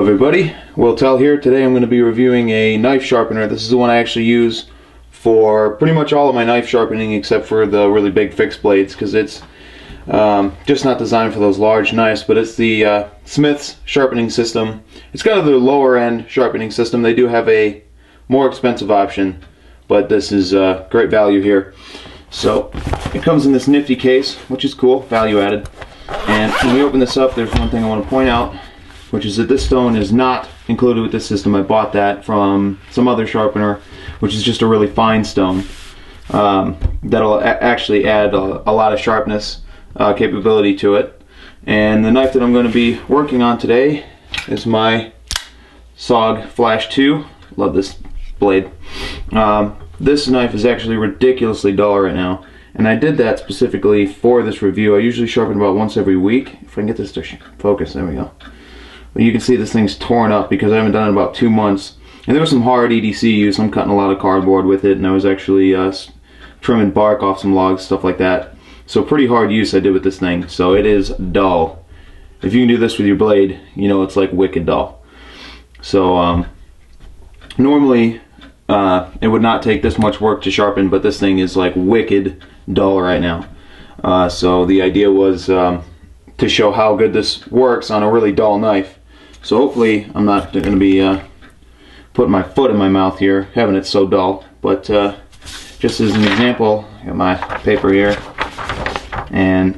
Hello everybody, Will Tell here. Today I'm going to be reviewing a knife sharpener. This is the one I actually use for pretty much all of my knife sharpening except for the really big fixed blades, because it's just not designed for those large knives, but it's the Smith's sharpening system. It's kind of the lower end sharpening system. They do have a more expensive option, but this is great value here. So it comes in this nifty case, which is cool, value added. And when we open this up, there's one thing I want to point out, which is that this stone is not included with this system. I bought that from some other sharpener, which is just a really fine stone that'll actually add a lot of sharpness capability to it. And the knife that I'm going to be working on today is my SOG Flash 2. Love this blade. This knife is actually ridiculously dull right now, and I did that specifically for this review. I usually sharpen about once every week. If I can get this to focus, there we go. But you can see this thing's torn up because I haven't done it in about 2 months. And there was some hard EDC use. I'm cutting a lot of cardboard with it, and I was actually trimming bark off some logs, stuff like that. So pretty hard use I did with this thing. So it is dull. If you can do this with your blade, you know it's like wicked dull. So normally it would not take this much work to sharpen, but this thing is like wicked dull right now. So the idea was to show how good this works on a really dull knife. So hopefully I'm not going to be putting my foot in my mouth here, having it so dull. But just as an example, I got my paper here, and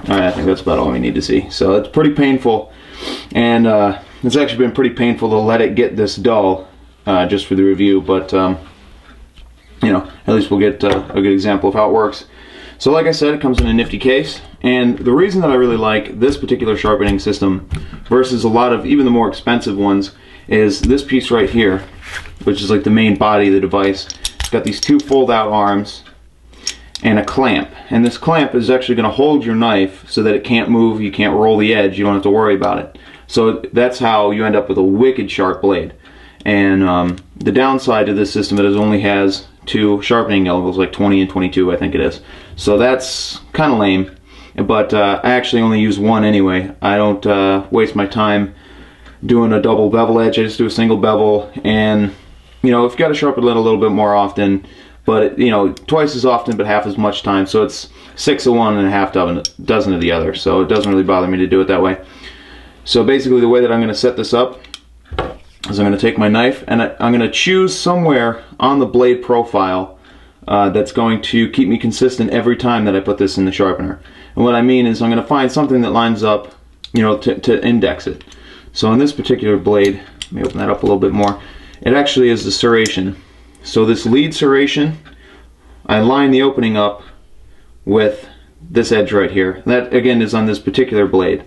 alright, I think that's about all we need to see. So it's pretty painful, and it's actually been pretty painful to let it get this dull just for the review, but you know, at least we'll get a good example of how it works. So like I said, it comes in a nifty case, and the reason that I really like this particular sharpening system versus a lot of even the more expensive ones is this piece right here, which is like the main body of the device. It's got these 2 fold-out arms and a clamp, and this clamp is actually going to hold your knife so that it can't move, you can't roll the edge, you don't have to worry about it. So that's how you end up with a wicked sharp blade. And the downside to this system is it only has 2 sharpening levels, like 20 and 22 I think it is. So that's kind of lame, but I actually only use 1 anyway. I don't waste my time doing a double bevel edge. I just do a single bevel, and you know, if you got to sharpen it a little bit more often, but you know, twice as often but half as much time, so it's 6 of one and a half dozen of the other, so it doesn't really bother me to do it that way. So basically the way that I'm going to set this up is I'm going to take my knife and I'm going to choose somewhere on the blade profile that's going to keep me consistent every time that I put this in the sharpener. And what I mean is I'm going to find something that lines up, you know, to index it. So on this particular blade, let me open that up a little bit more, it actually is the serration. So this lead serration, I line the opening up with this edge right here. That again is on this particular blade.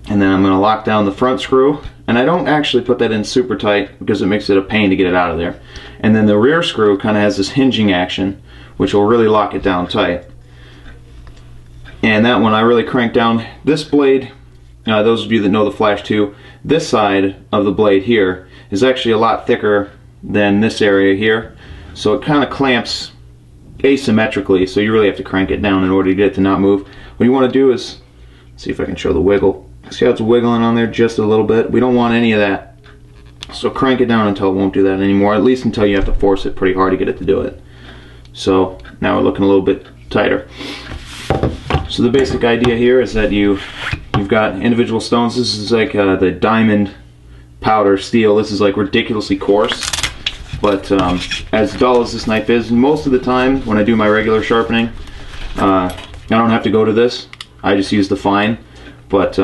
And then I'm going to lock down the front screw, and I don't actually put that in super tight because it makes it a pain to get it out of there. And then the rear screw kind of has this hinging action, which will really lock it down tight. And that one I really crank down. This blade, those of you that know the Flash 2, this side of the blade here is actually a lot thicker than this area here, so it kind of clamps asymmetrically, so you really have to crank it down in order to get it to not move. What you want to do is, see if I can show the wiggle. See how it's wiggling on there just a little bit? We don't want any of that. So crank it down until it won't do that anymore, at least until you have to force it pretty hard to get it to do it. So now we're looking a little bit tighter. So the basic idea here is that you've got individual stones. This is like the diamond powder steel. This is like ridiculously coarse, but as dull as this knife is, most of the time when I do my regular sharpening, I don't have to go to this. I just use the fine. But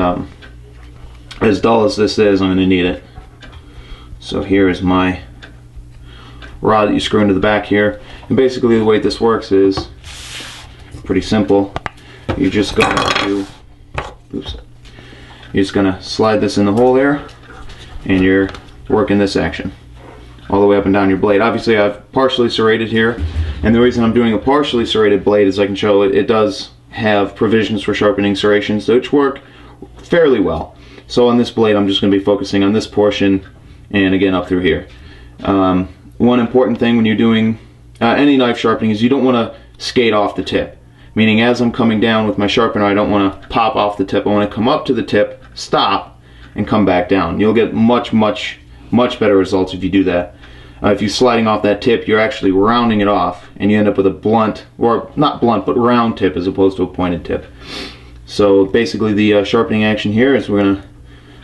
as dull as this is, I'm going to need it. So here is my rod that you screw into the back here. And basically the way this works is pretty simple. You're just going to, oops, you're just going to slide this in the hole there, and you're working this action all the way up and down your blade. Obviously I've partially serrated here, and the reason I'm doing a partially serrated blade is I can show it does have provisions for sharpening serrations, which work fairly well. So on this blade I'm just going to be focusing on this portion and again up through here. One important thing when you're doing any knife sharpening is you don't want to skate off the tip. Meaning as I'm coming down with my sharpener, I don't want to pop off the tip. I want to come up to the tip, stop, and come back down. You'll get much better results if you do that. If you're sliding off that tip, you're actually rounding it off, and you end up with a blunt, or not blunt, but round tip as opposed to a pointed tip. So basically the sharpening action here is we're going to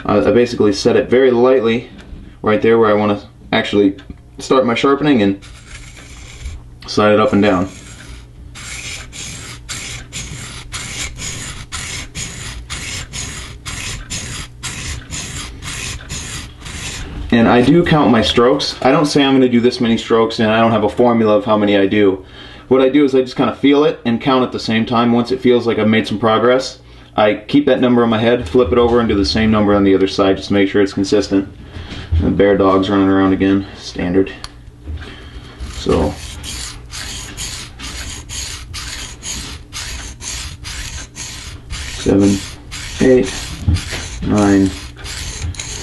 I basically set it very lightly right there where I want to actually start my sharpening and slide it up and down. And I do count my strokes. I don't say I'm going to do this many strokes, and I don't have a formula of how many I do. What I do is I just kind of feel it and count at the same time. Once it feels like I've made some progress, I keep that number in my head, flip it over, and do the same number on the other side just to make sure it's consistent. And the bear dog's running around again, standard. So, seven, 8, 9,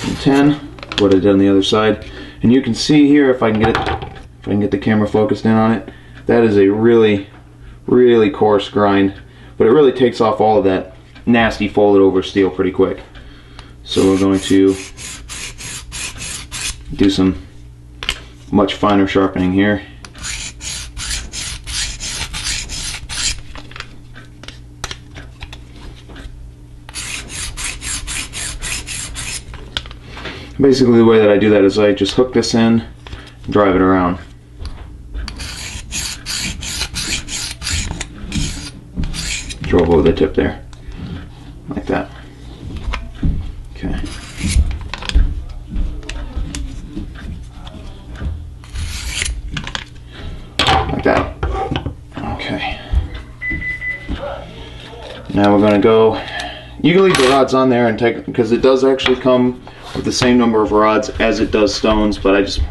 and 10. What I did on the other side, and you can see here, if I can get the camera focused in on it, that is a really coarse grind, but it really takes off all of that nasty folded over steel pretty quick. So we're going to do some much finer sharpening here. Basically the way that I do that is I just hook this in, drive it around. Drove over the tip there, like that. Okay. Like that. Okay. Now we're going to go, you can leave the rods on there and take, because it does actually come with the same number of rods as it does stones, but I just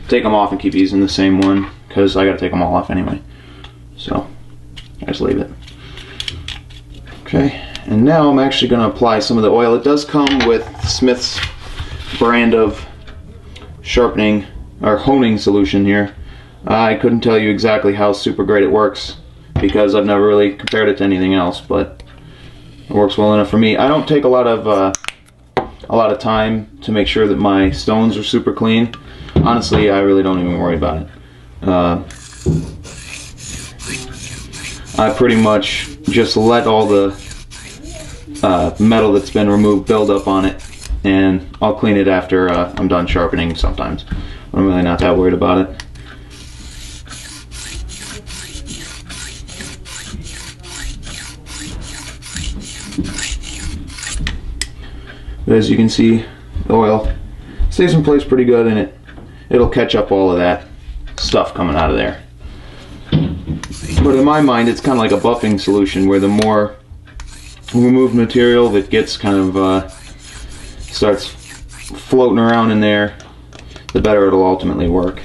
take them off and keep using the same one because I got to take them all off anyway. So I just leave it. Okay, and now I'm actually going to apply some of the oil. It does come with Smith's brand of sharpening or honing solution here. I couldn't tell you exactly how super great it works because I've never really compared it to anything else, but it works well enough for me. I don't take a lot of time to make sure that my stones are super clean. Honestly, I really don't even worry about it. I pretty much just let all the metal that's been removed build up on it, and I'll clean it after I'm done sharpening sometimes. I'm really not that worried about it. But as you can see, the oil stays in place pretty good, and it'll catch up all of that stuff coming out of there. But in my mind, it's kind of like a buffing solution, where the more removed material that gets kind of starts floating around in there, the better it'll ultimately work.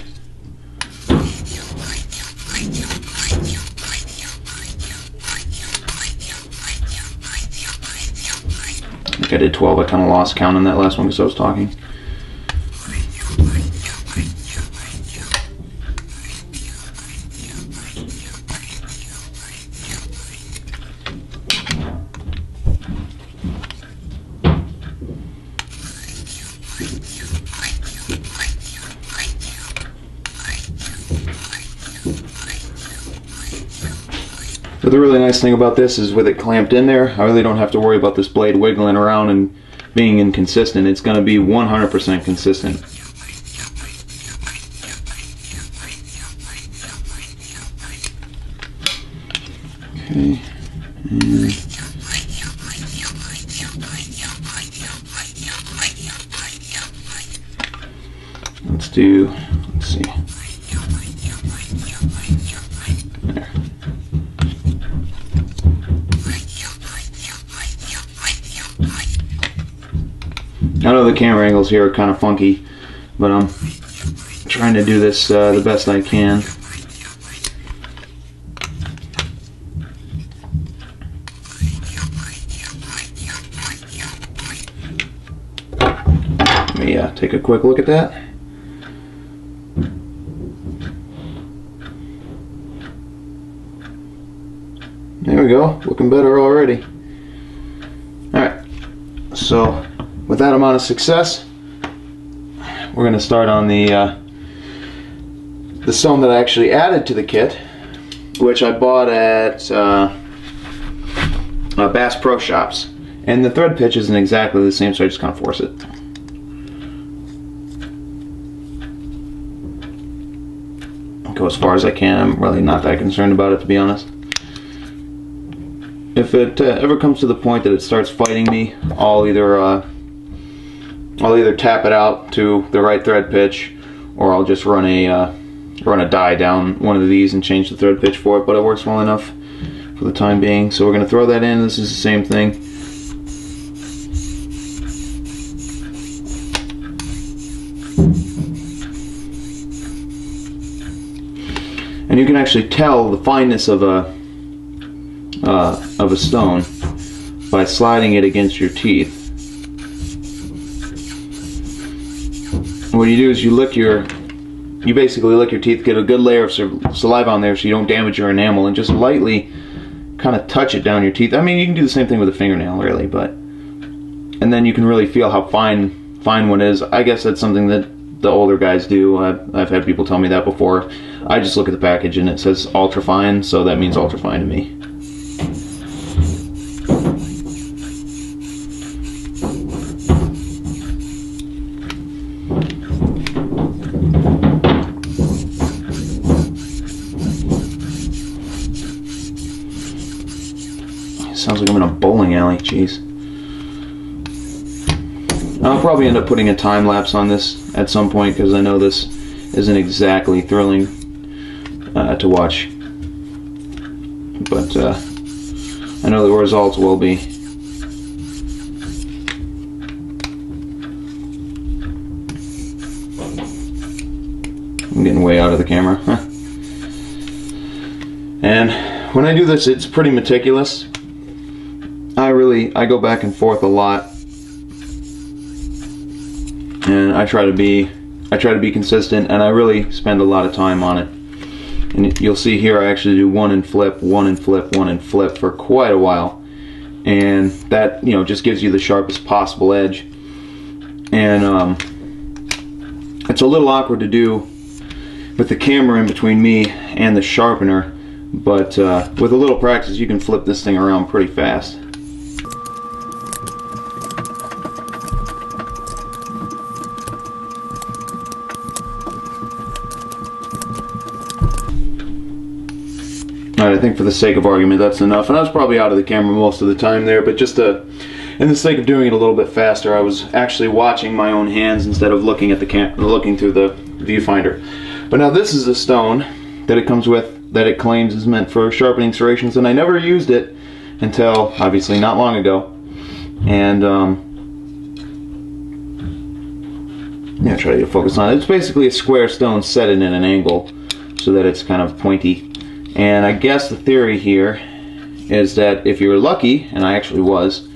I think I did 12. I kind of lost count on that last one because I was talking. But the really nice thing about this is with it clamped in there, I really don't have to worry about this blade wiggling around and being inconsistent. It's going to be 100% consistent. Okay. Let's see. There. I know the camera angles here are kind of funky, but I'm trying to do this the best I can. Let me take a quick look at that. we go, looking better already. Alright, so with that amount of success, we're going to start on the stone that I actually added to the kit, which I bought at Bass Pro Shops. And the thread pitch isn't exactly the same, so I just kind of force it. Go as far as I can. I'm really not that concerned about it, to be honest. If it ever comes to the point that it starts fighting me, I'll either tap it out to the right thread pitch, or I'll just run a die down one of these and change the thread pitch for it. But it works well enough for the time being. So we're going to throw that in. This is the same thing. And you can actually tell the fineness of a stone by sliding it against your teeth. What you do is you basically lick your teeth, get a good layer of saliva on there so you don't damage your enamel, and just lightly kind of touch it down your teeth. I mean, you can do the same thing with a fingernail, really, but and then you can really feel how fine one is. I guess that's something that the older guys do. I've had people tell me that before. I just look at the package and it says ultra fine, so that means ultra fine to me. Sounds like I'm in a bowling alley, jeez. I'll probably end up putting a time lapse on this at some point, because I know this isn't exactly thrilling to watch. But I know the results will be. I'm getting way out of the camera. And when I do this, it's pretty meticulous. I go back and forth a lot, and I try to be consistent, and I really spend a lot of time on it. And you'll see here I actually do one and flip, one and flip, one and flip for quite a while, and that, you know, just gives you the sharpest possible edge. And it's a little awkward to do with the camera in between me and the sharpener, but with a little practice you can flip this thing around pretty fast. Alright, I think for the sake of argument that's enough, and I was probably out of the camera most of the time there, but just in the sake of doing it a little bit faster, I was actually watching my own hands instead of looking at looking through the viewfinder. But now this is a stone that it comes with that it claims is meant for sharpening serrations, and I never used it until obviously not long ago. And yeah, try to get focus on it. It's basically a square stone set in an angle so that it's kind of pointy. And I guess the theory here is that if you're lucky, and I actually was,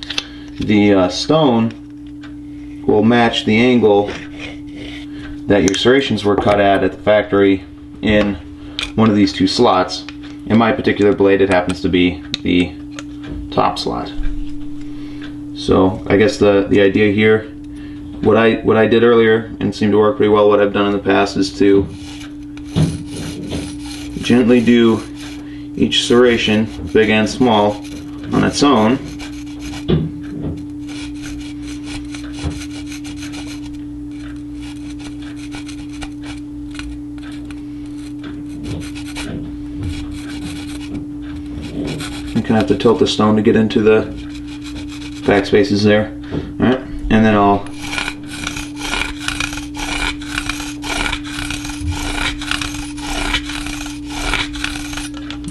the stone will match the angle that your serrations were cut at the factory in one of these two slots. In my particular blade, it happens to be the top slot. So I guess the idea here, what I did earlier and seemed to work pretty well, what I've done in the past, is to gently do each serration, big and small, on its own. You kind of have to tilt the stone to get into the backspaces there. Alright, and then I'll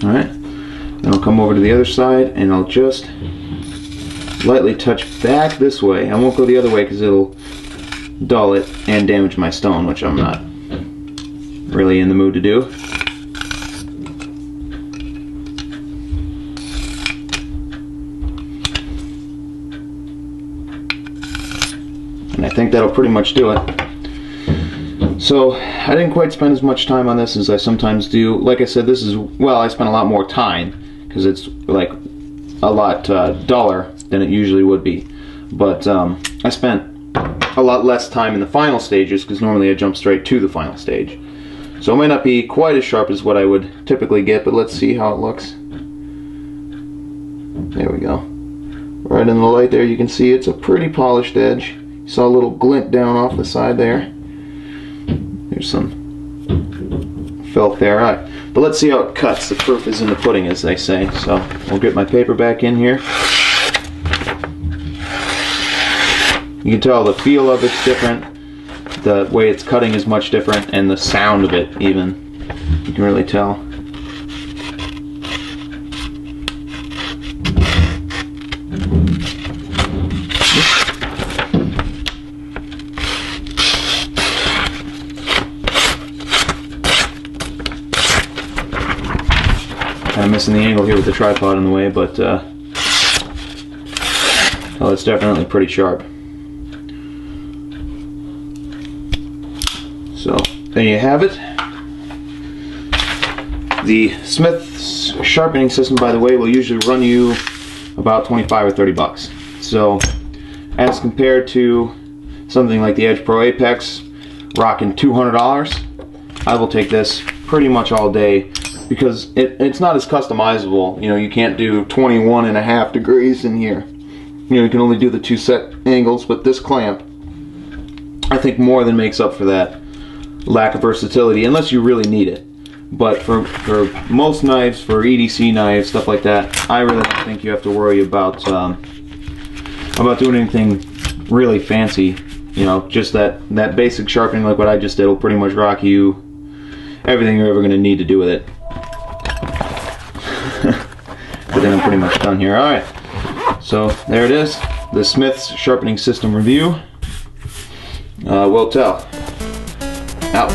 Alright, then I'll come over to the other side and I'll just lightly touch back this way. I won't go the other way because it'll dull it and damage my stone, which I'm not really in the mood to do. And I think that'll pretty much do it. So I didn't quite spend as much time on this as I sometimes do. Like I said, this is, well, I spent a lot more time because it's like a lot duller than it usually would be. But I spent a lot less time in the final stages because normally I jump straight to the final stage. So it might not be quite as sharp as what I would typically get, but let's see how it looks. There we go. Right in the light there you can see it's a pretty polished edge. You saw a little glint down off the side there. There's some felt there. Alright, but let's see how it cuts. The proof is in the pudding, as they say. So we'll get my paper back in here. You can tell the feel of it's different. The way it's cutting is much different, and the sound of it even. You can really tell. Kind of missing the angle here with the tripod in the way, but oh, it's definitely pretty sharp. So there you have it. The Smith's sharpening system, by the way, will usually run you about 25 or 30 bucks. So as compared to something like the Edge Pro Apex rocking $200, I will take this pretty much all day because it's not as customizable. You know, you can't do 21.5 degrees in here. You know, you can only do the 2 set angles, but this clamp I think more than makes up for that lack of versatility, unless you really need it. But for most knives, for EDC knives, stuff like that, I really don't think you have to worry about doing anything really fancy. You know, just that basic sharpening like what I just did will pretty much rock you everything you're ever going to need to do with it. But then I'm pretty much done here. Alright, so there it is, the Smith's sharpening system review. Will tell. Out.